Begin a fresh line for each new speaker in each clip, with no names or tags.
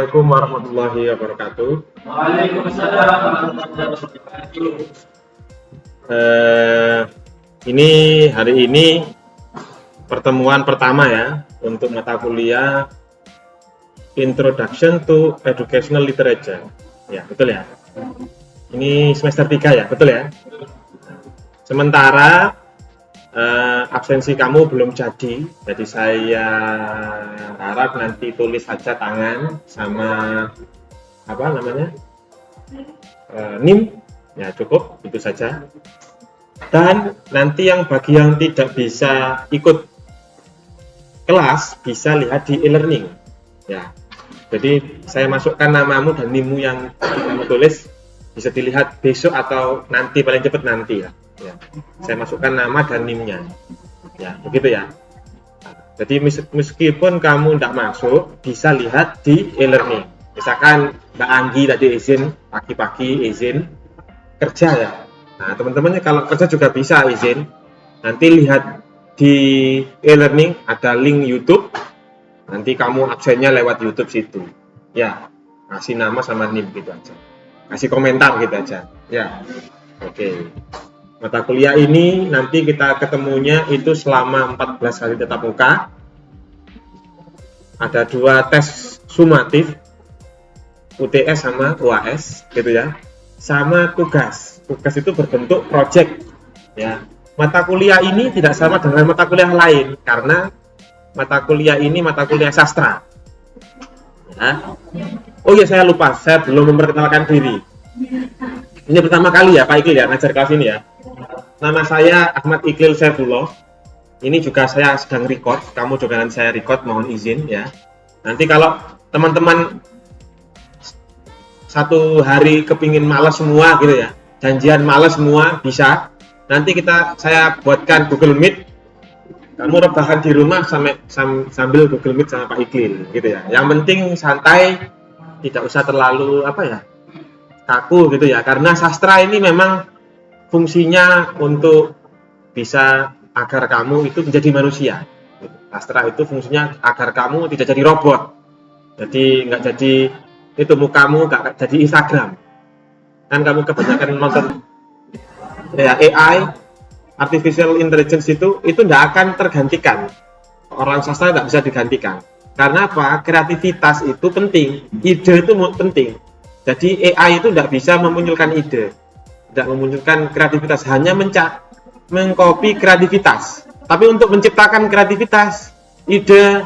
Assalamualaikum warahmatullahi wabarakatuh.
Waalaikumsalam warahmatullahi wabarakatuh.
Hari ini pertemuan pertama ya untuk mata kuliah Introduction to Educational Literature. Ya, betul ya. Ini semester 3 ya, betul ya. Sementara absensi kamu belum jadi saya harap nanti tulis saja tangan sama NIM ya, cukup itu saja. Dan nanti bagi yang tidak bisa ikut kelas bisa lihat di e-learning ya. Jadi saya masukkan namamu dan NIM-mu yang kamu tulis bisa dilihat besok atau nanti, paling cepat nanti ya. Ya, saya masukkan nama dan NIM-nya ya, begitu ya. Jadi meskipun kamu tidak masuk bisa lihat di e-learning. Misalkan Mbak Anggi tadi izin pagi-pagi izin kerja ya. Nah, teman-temannya kalau kerja juga bisa izin. Nanti lihat di e-learning ada link YouTube. Nanti kamu absennya lewat YouTube situ. Ya, kasih nama sama NIM gitu aja. Kasih komentar gitu aja. Ya. Oke. Mata kuliah ini nanti kita ketemunya itu selama 14 hari tatap muka. Ada 2 tes sumatif, UTS sama UAS gitu ya. Sama tugas. Tugas itu berbentuk project ya. Mata kuliah ini tidak sama dengan mata kuliah lain karena mata kuliah ini mata kuliah sastra. Ya. Oh iya, saya lupa, saya belum memperkenalkan diri. Ini pertama kali ya Pak Iqlil ya ngajar kelas ini ya. Nama saya Ahmad Iqlil Saifullah. Ini juga saya sedang record. Kamu juga nanti saya record, mohon izin ya. Nanti kalau teman-teman satu hari kepingin malas semua gitu ya, janjian malas semua bisa. Nanti saya buatkan Google Meet. Kamu rebahan di rumah sambil Google Meet sama Pak Iqlil gitu ya. Yang penting santai, tidak usah terlalu kaku gitu ya. Karena sastra ini memang fungsinya untuk bisa agar kamu itu menjadi manusia. Sastra itu fungsinya agar kamu tidak jadi robot. Jadi nggak jadi itu mukamu nggak jadi Instagram. Kan kamu kebanyakan nonton ya AI, artificial intelligence itu tidak akan tergantikan. Orang sastra nggak bisa digantikan. Karena apa? Kreativitas itu penting, ide itu penting. Jadi AI itu tidak bisa memunculkan ide, tidak memunculkan kreativitas, hanya mengcopy kreativitas. Tapi untuk menciptakan kreativitas, ide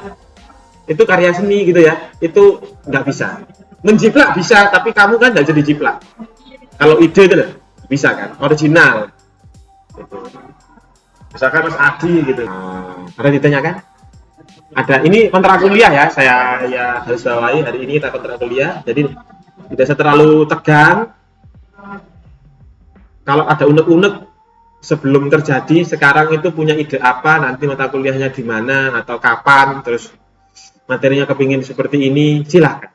itu karya seni gitu ya, itu nggak bisa. Menjiplak bisa, tapi kamu kan nggak jadi jiplak. Kalau ide itu bisa kan, original. Gitu. Misalkan Mas Adi gitu. Ada ditanyakan? Ada. Ini kontrak kuliah ya, saya harus bawahi hari ini kita kontrak kuliah. Jadi tidak usah terlalu tegang. Kalau ada unek-unek sebelum terjadi, sekarang itu punya ide apa, nanti mata kuliahnya di mana atau kapan, terus materinya kepingin seperti ini, silakan.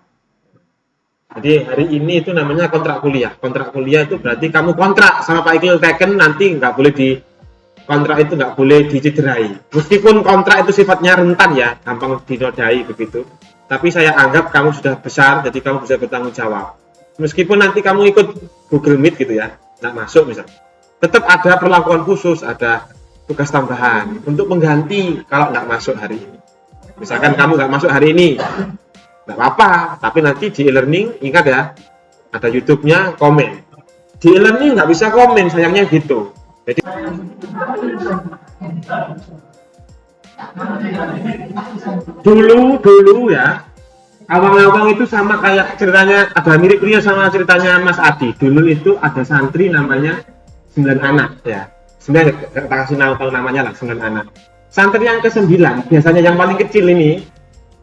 Jadi hari ini itu namanya kontrak kuliah. Kontrak kuliah itu berarti kamu kontrak sama Pak Iqlil Teken, nanti nggak boleh kontrak itu nggak boleh dicederai. Meskipun kontrak itu sifatnya rentan ya, gampang dinodai begitu. Tapi saya anggap kamu sudah besar, jadi kamu bisa bertanggung jawab. Meskipun nanti kamu ikut Google Meet gitu ya, nggak masuk misalnya, tetap ada perlakuan khusus, ada tugas tambahan untuk mengganti kalau nggak masuk hari ini. Misalkan kamu nggak masuk hari ini, nggak apa-apa, tapi nanti di e-learning ingat ya, ada YouTube-nya, komen. Di e-learning nggak bisa komen, sayangnya gitu. Jadi dulu ya, awang-awang itu sama kayak ceritanya, ada mirip-mirip sama ceritanya Mas Adi. Dulu itu ada santri namanya 9 anak ya. 9, kita kasih namanya lah, 9 anak. Santri yang ke-9, biasanya yang paling kecil ini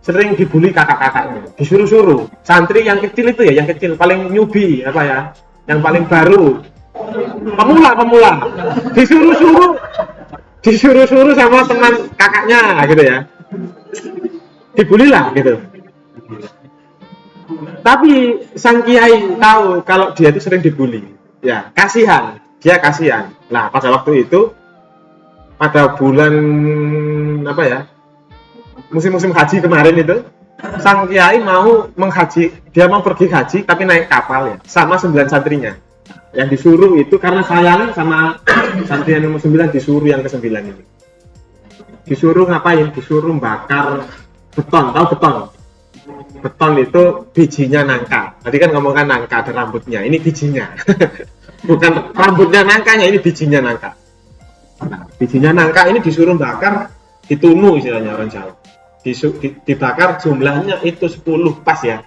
sering dibully kakak-kakaknya, disuruh-suruh. Santri yang kecil itu ya, yang kecil paling newbie yang paling baru, pemula, disuruh-suruh sama teman kakaknya gitu ya, dibully lah gitu. Tapi sang kiai tahu kalau dia itu sering dibully, ya kasihan. Nah pada waktu itu, pada bulan musim-musim haji kemarin itu, sang kiai mau menghaji, dia mau pergi haji tapi naik kapal ya, sama 9 santrinya. Yang disuruh itu karena sayang sama santri yang nomor 9, disuruh yang ke-9 ini. Disuruh ngapain? Disuruh bakar beton, tahu beton? Beton itu bijinya nangka. Tadi kan ngomongkan nangka ada rambutnya, ini bijinya. Bukan rambutnya nangkanya, ini bijinya nangka. Nah, bijinya nangka ini disuruh bakar, ditunu istilahnya orang Jawa. Dibakar jumlahnya itu 10 pas ya.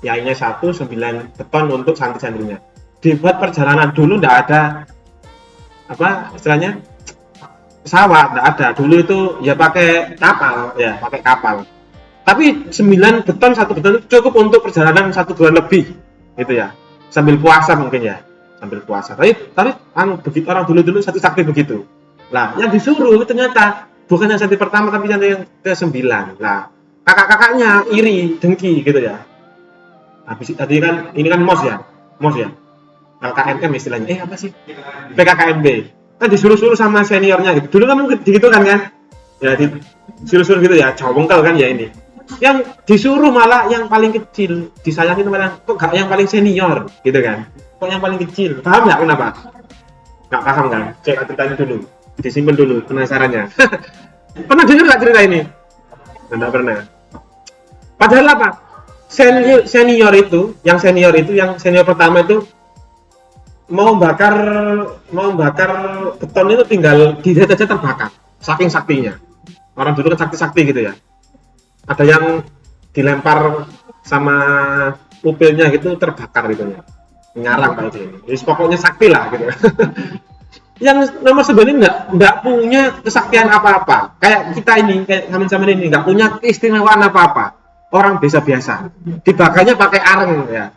Yainya 1, 9 beton untuk santri-santrinya. Dibuat perjalanan dulu ndak ada apa istilahnya pesawat, ndak ada. Dulu itu ya pakai kapal ya, pakai kapal. Tapi 9 beton, 1 beton itu cukup untuk perjalanan 1 bulan lebih gitu ya. Sambil puasa mungkin ya, sambil puasa. Tapi begitu orang dulu satu sakti begitu. Lah, yang disuruh ternyata bukan yang santri pertama tapi yang ke-9. Lah, kakak-kakaknya iri, dengki gitu ya. Habis tadi kan ini kan MOS ya. MOS ya. KKNM istilahnya. Apa sih? PKKMB. Kan disuruh-suruh sama seniornya gitu. Dulu kan mungkin gitu kan. Ya disuruh-suruh gitu ya, cowongkel kan ya ini. Yang disuruh malah yang paling kecil, disayangin malah kok gak yang paling senior gitu kan. Kok yang paling kecil? Paham nggak kenapa? Nggak paham kan? Coba ceritain dulu. Disimpan dulu penasarannya. Pernah dengar nggak cerita ini? Nggak pernah. Padahal apa? Senior itu, yang senior pertama itu mau bakar beton itu tinggal dilihat aja terbakar. Saking saktinya. Orang dulu kan sakti gitu ya. Ada yang dilempar sama pupilnya gitu terbakar gitu ya. Nyarang kayak gitu. Jadi pokoknya sakti lah gitu. Yang nomor 9 ini nggak punya kesaktian apa-apa. Kayak kita ini, kayak zaman-zaman ini nggak punya keistimewaan apa-apa. Orang biasa-biasa. Dibakarnya pakai areng ya,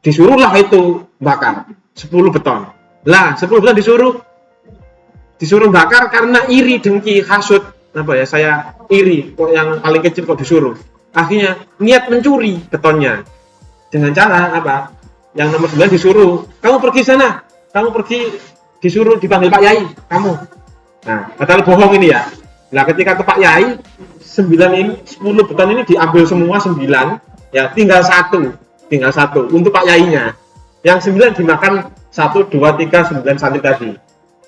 Disuruhlah itu bakar 10 beton. Lah, 10 beton disuruh bakar karena iri, dengki, hasut. Apa ya, saya iri kok yang paling kecil kok disuruh. Akhirnya niat mencuri betonnya. Dengan cara apa? Yang nomor 9 disuruh, kamu pergi sana. Kamu pergi, disuruh dipanggil Pak Yai, kamu. Nah, padahal bohong ini ya. Nah, ketika ke Pak Yai, 10 beton ini diambil semua 9, ya tinggal satu untuk Pak Yainya. Yang 9 dimakan 1, 2, 3, 9 santri tadi.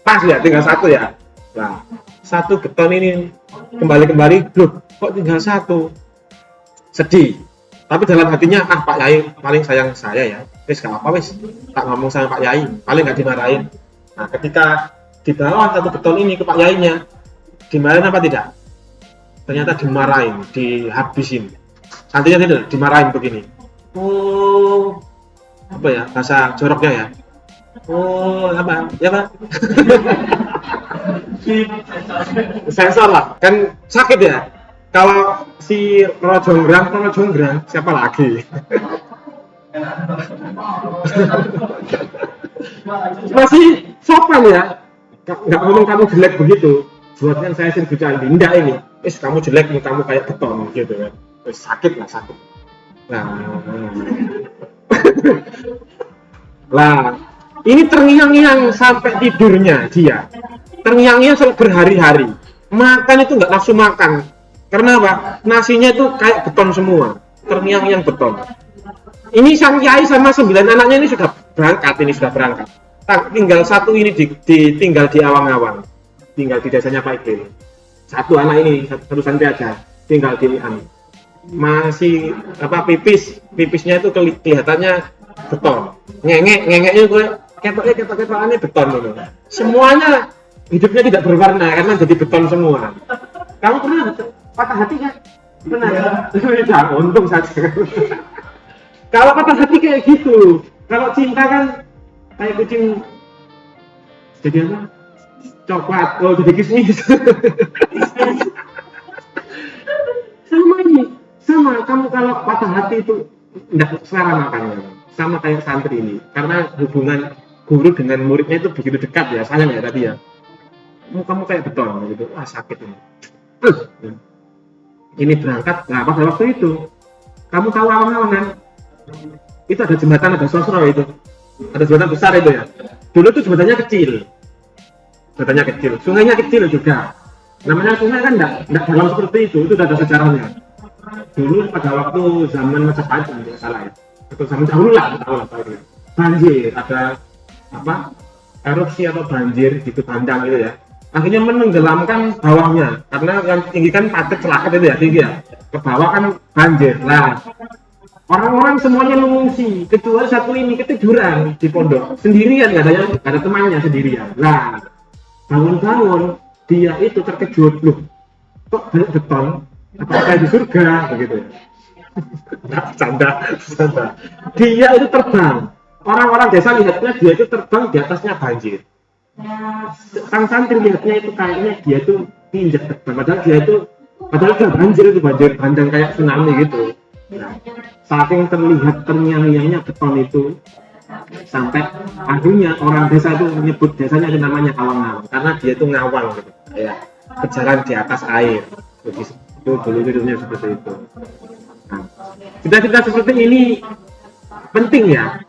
Pas ya, tinggal 1 ya. Nah, 1 beton ini kembali, loh, kok tinggal 1? Sedih. Tapi dalam hatinya, Pak Yai paling sayang saya ya. Wis gak apa wis, tak ngomong sama Pak Yai, paling gak dimarahin. Nah, ketika dibawa 1 beton ini ke Pak Yainya, dimarahin apa tidak? Ternyata dimarahin, dihabisin. Santinya tidak dimarahin begini. Oh, apa ya bahasa joroknya ya? Oh, apa? Ya Pak? Sensor lah, kan sakit ya. Kalau si Rojonggrang, siapa lagi? Masih sopan ya, nggak ngomong kamu jelek begitu. Buatkan saya sih bercanda, enggak ini. Kamu jelek, kamu kayak beton gitu kan. Sakit. Lah, ini terngiang-ngiang sampai tidurnya dia. Terngiang-ngiang sampai berhari-hari. Makan itu nggak nafsu makan. Karena apa? Nasinya itu kayak beton semua. Terngiang-ngiang beton. Ini sang kiai sama 9 anaknya ini sudah berangkat. Tinggal 1 ini tinggal di awang-awang. Tinggal di desanya Pak Iqbal. 1 anak ini, 1 santri aja. Tinggal di masih pipisnya itu kelihatannya beton. Ngengeknya itu ketok-ketokannya beton gitu. Semuanya hidupnya tidak berwarna karena jadi beton semua. Kamu pernah patah hati kan? Pernah ya? Jangan untung saja. Kalau patah hati kayak gitu, kalau cinta kan kayak kucing jadi apa? Coklat, jadi kismis. Sama kamu kalau patah hati itu enggak selera makannya. Sama kayak santri ini, karena hubungan guru dengan muridnya itu begitu dekat ya, sayang ya tadi ya. Kamu kayak beton gitu, sakit ini. Ini berangkat, nah pada waktu itu kamu tahu awang-awang kan? Itu ada jembatan, ada sosro itu, ada jembatan besar itu ya. Dulu tuh jembatannya kecil, sungainya kecil juga. Namanya sungai kan enggak dalam seperti itu sudah ada sejarahnya. Dulu pada waktu zaman Majapahit tidak salah ya, atau zaman dahulu lah, banjir, ada apa erupsi atau banjir gitu bandang gitu ya, akhirnya menenggelamkan bawahnya karena yang tinggi kan padat selakat itu ya, tinggi ya, ke bawah kan banjir. Nah, orang-orang semuanya mengungsi kecuali satu ini ketiduran di pondok sendirian, nggak ada temannya, sendirian. Nah, bangun-bangun dia itu terkejut, loh kok banyak beton, apakah di surga begitu. Nah, canda. Dia itu terbang, orang-orang desa lihatnya dia itu terbang di atasnya banjir. Sang santri lihatnya itu kayaknya dia itu injak terbang, padahal udah banjir, itu banjir bandang kayak tsunami gitu. Nah, saking terlihat terngiang-ngiangnya beton itu, sampai akhirnya orang desa itu menyebut desanya itu namanya Awang-Awang karena dia itu ngawang gitu, kayak berjalan di atas air. Itu dulu judulnya seperti itu. Nah, cita-cita seperti ini penting ya.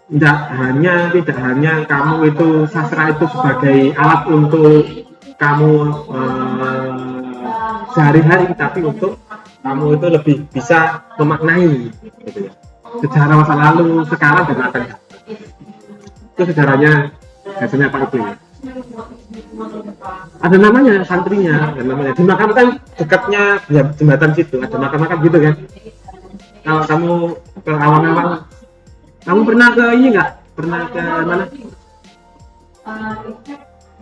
Tidak hanya kamu itu sastra itu sebagai alat untuk kamu sehari-hari, tapi untuk kamu itu lebih bisa memaknai gitu ya, sejarah masa lalu, sekarang dan akan datang. Itu sejarahnya biasanya Pak Ibu. Ada namanya santrinya, ada namanya di makam kan dekatnya jembatan situ, ada makam-makam gitu kan. Kalau kamu ke Awang-Awang, kamu pernah ke ini nggak? Pernah ke mana?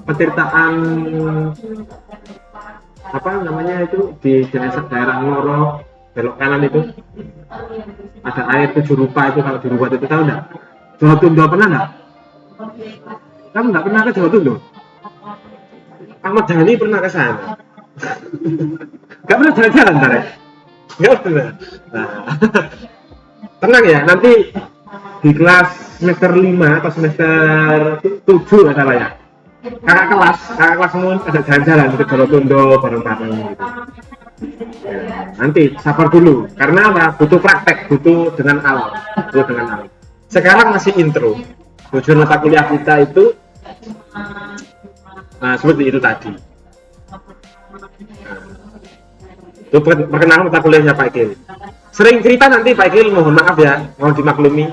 Petirtaan apa namanya itu di daerah Ngoro, belok kanan itu ada air 7 rupa itu, kalau dibuat itu tahu nggak? Jawa Tunduk pernah nggak? Kamu nggak pernah ke Jawa Tunduk? Ahmad Dhani pernah ke sana? Nggak pernah jalan-jalan ntar ya? Nggak pernah. Nah, tenang ya, nanti di kelas semester 5 atau semester 7 nggak salah ya, kakak kelas semua ada jalan-jalan ke Jawa Tunduk bareng-bareng gitu. Ya, nanti sabar dulu karena apa? Butuh praktek, butuh dengan alam. Sekarang masih intro. Tujuan mata kuliah kita itu seperti itu tadi. Itu perkenalan mata kuliahnya Pak Ikil. Sering cerita nanti Pak Ikil, mohon maaf ya, mohon dimaklumi.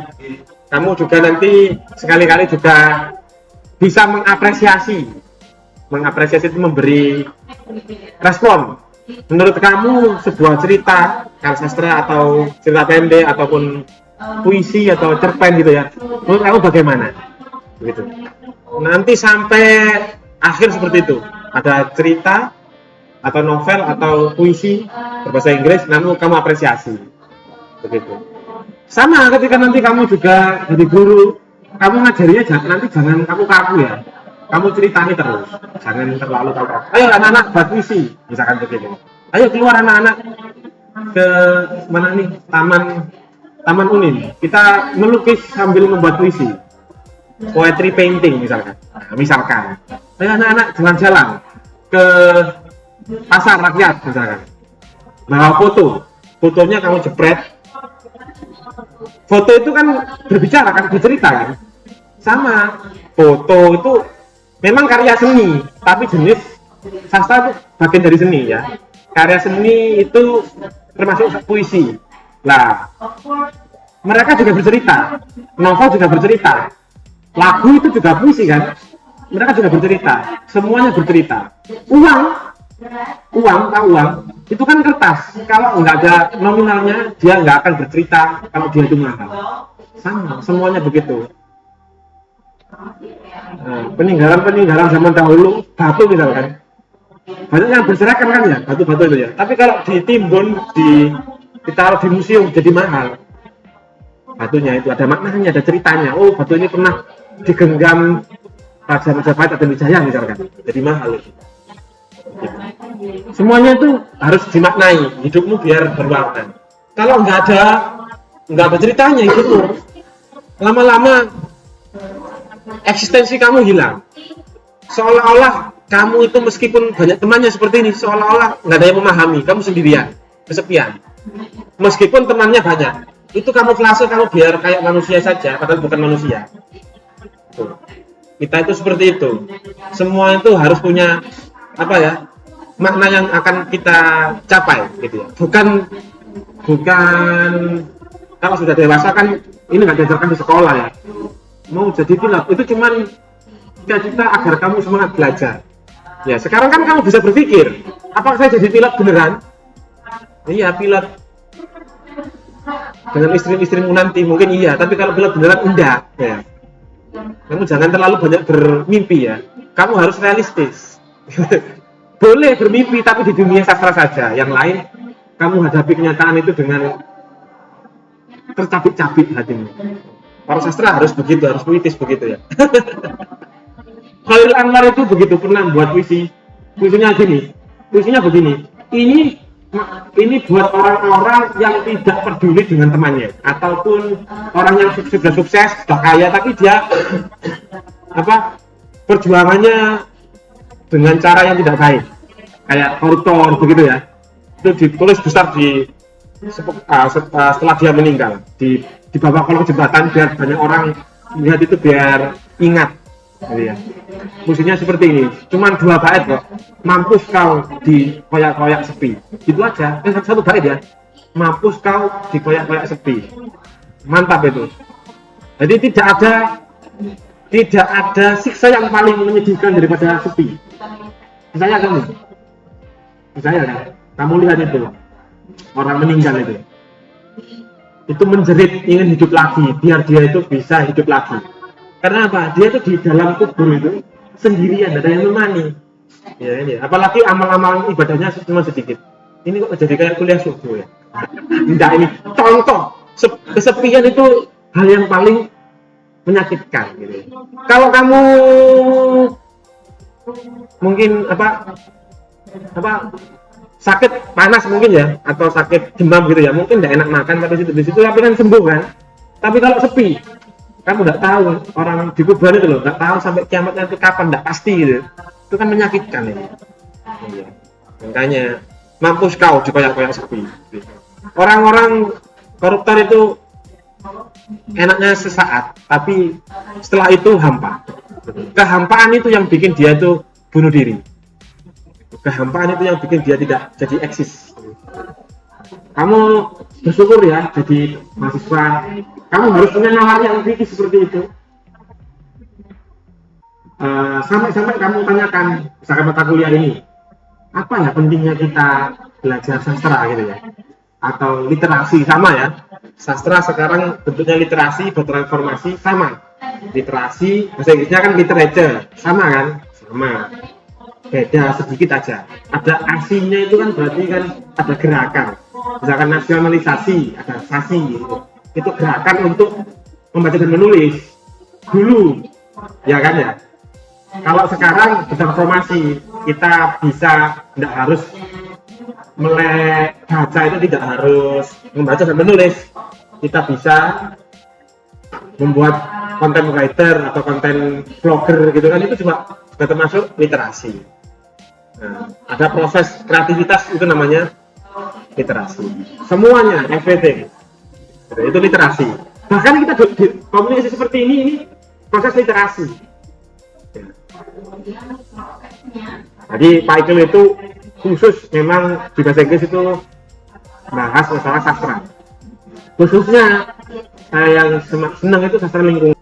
Kamu juga nanti sekali-kali juga bisa mengapresiasi itu memberi respon. Menurut kamu sebuah cerita karya sastra atau cerita pendek ataupun puisi atau cerpen gitu ya, menurut kamu bagaimana? Gitu. Nanti sampai akhir seperti itu, ada cerita atau novel atau puisi berbahasa Inggris, namun kamu apresiasi, begitu. Sama ketika nanti kamu juga jadi guru, kamu ngajarinya nanti jangan kamu kaku ya, kamu ceritani terus, jangan terlalu kaku. Ayo anak-anak buat puisi, misalkan begitu. Ayo keluar anak-anak ke mana nih, Taman Unin, kita melukis sambil membuat puisi, poetry painting misalkan. Nah, misalkan, ayo anak-anak jalan-jalan ke pasar rakyat misalkan, bawa fotonya kamu jepret. Foto itu kan berbicara, kan bercerita kan. Sama, foto itu memang karya seni, tapi jenis sastra itu bagian dari seni ya. Karya seni itu termasuk puisi. Lah, mereka juga bercerita, novel juga bercerita, lagu itu juga puisi kan. Mereka juga bercerita, semuanya bercerita. Uang itu kan kertas, kalau nggak ada nominalnya dia nggak akan bercerita kalau dia itu mahal. Sama, semuanya begitu. Nah, peninggalan zaman dahulu, batu misalkan, banyak yang berserakan kan ya, batu-batu itu ya. Tapi kalau ditimbun, ditaruh di museum jadi mahal. Batunya itu ada maknanya, ada ceritanya. Oh, batu ini pernah digenggam Raja Majapahit atau Wijaya misalkan, jadi mahal itu. Semuanya itu harus dimaknai, hidupmu biar berwarna. Kalau nggak ada ceritanya, hidupmu lama-lama eksistensi kamu hilang. Seolah-olah kamu itu meskipun banyak temannya seperti ini, seolah-olah nggak ada yang memahami, kamu sendirian, kesepian. Meskipun temannya banyak, itu kamuflase kamu biar kayak manusia saja, padahal bukan manusia. Tuh. Kita itu seperti itu. Semua itu harus punya apa ya, makna yang akan kita capai gitu ya. Bukan kalau sudah dewasa kan ini nggak diajarkan di sekolah ya. Mau jadi pilot itu cuman cita-cita agar kamu semangat belajar. Ya sekarang kan kamu bisa berpikir, apakah saya jadi pilot beneran? Iya pilot dengan istri-istrimu nanti mungkin iya, tapi kalau pilot beneran enggak. Ya. Kamu jangan terlalu banyak bermimpi ya. Kamu harus realistis. Boleh bermimpi tapi di dunia sastra saja. Yang lain kamu hadapi kenyataan itu dengan tercabik-cabik hatimu. Para sastra harus begitu, harus puitis begitu ya. Khairil Anwar itu begitu pernah buat puisinya gini. Puisinya begini. Ini buat orang-orang yang tidak peduli dengan temannya, ataupun orang yang sudah sukses, sudah kaya, tapi dia perjuangannya dengan cara yang tidak baik, kayak koruptor begitu ya. Itu ditulis besar setelah dia meninggal di bawah kolong jembatan biar banyak orang lihat itu, biar ingat gitu ya. Musiknya seperti ini, cuman 2 bait kok, mampus kau di koyak-koyak sepi, gitu aja. Satu bait ya, mampus kau di koyak-koyak sepi, mantap itu. Jadi tidak ada siksa yang paling menyedihkan daripada sepi. Misalnya kamu lihat itu orang meninggal itu menjerit ingin hidup lagi biar dia itu bisa hidup lagi. Karena apa? Dia itu di dalam kubur itu sendirian, ada yang menemani. Ya ini, apalagi amal-amal ibadahnya cuma sedikit. Ini kok jadi kayak kuliah subuh ya? Tidak, ini contoh kesepian itu hal yang paling menyakitkan. Gitu. Kalau kamu mungkin sakit panas mungkin ya, atau sakit demam gitu ya, mungkin tidak enak makan tapi di situ tapi kan sembuh kan. Tapi kalau sepi, kamu nggak tahu orang di kuburan itu loh, nggak tahu sampai kiamat nanti kapan, nggak pasti gitu. Itu kan menyakitkan ya. Iya. Makanya mampus kau di koyak-koyak sepi. Orang-orang koruptor itu enaknya sesaat, tapi setelah itu hampa. Kehampaan itu yang bikin dia tuh bunuh diri. Kehampaan itu yang bikin dia tidak jadi eksis. Kamu bersyukur ya jadi mahasiswa, kamu harus punya nalar yang kritis seperti itu. Sampai kamu tanyakan, misalkan mata kuliah ini, apa ya pentingnya kita belajar sastra gitu ya, atau literasi sama ya. Sastra sekarang bentuknya literasi bertransformasi sama. Literasi bahasa Inggrisnya kan literature, sama kan? Sama. Beda sedikit aja. Ada asinya itu kan berarti kan ada gerakan. Misalkan nasionalisasi, ada sasi gitu. Itu gerakan untuk membaca dan menulis dulu, ya kan ya. Kalau sekarang bertransformasi, kita bisa tidak harus melek baca, itu tidak harus membaca dan menulis. Kita bisa membuat konten writer atau konten blogger gitu kan, itu juga termasuk literasi. Nah, ada proses kreativitas itu namanya literasi. Semuanya, everything. Itu literasi. Bahkan kita di komunikasi seperti ini proses literasi. Jadi Pak Ikil itu khusus memang di bahasa Inggris itu bahas masalah sastra. Khususnya saya yang senang itu sastra lingkungan.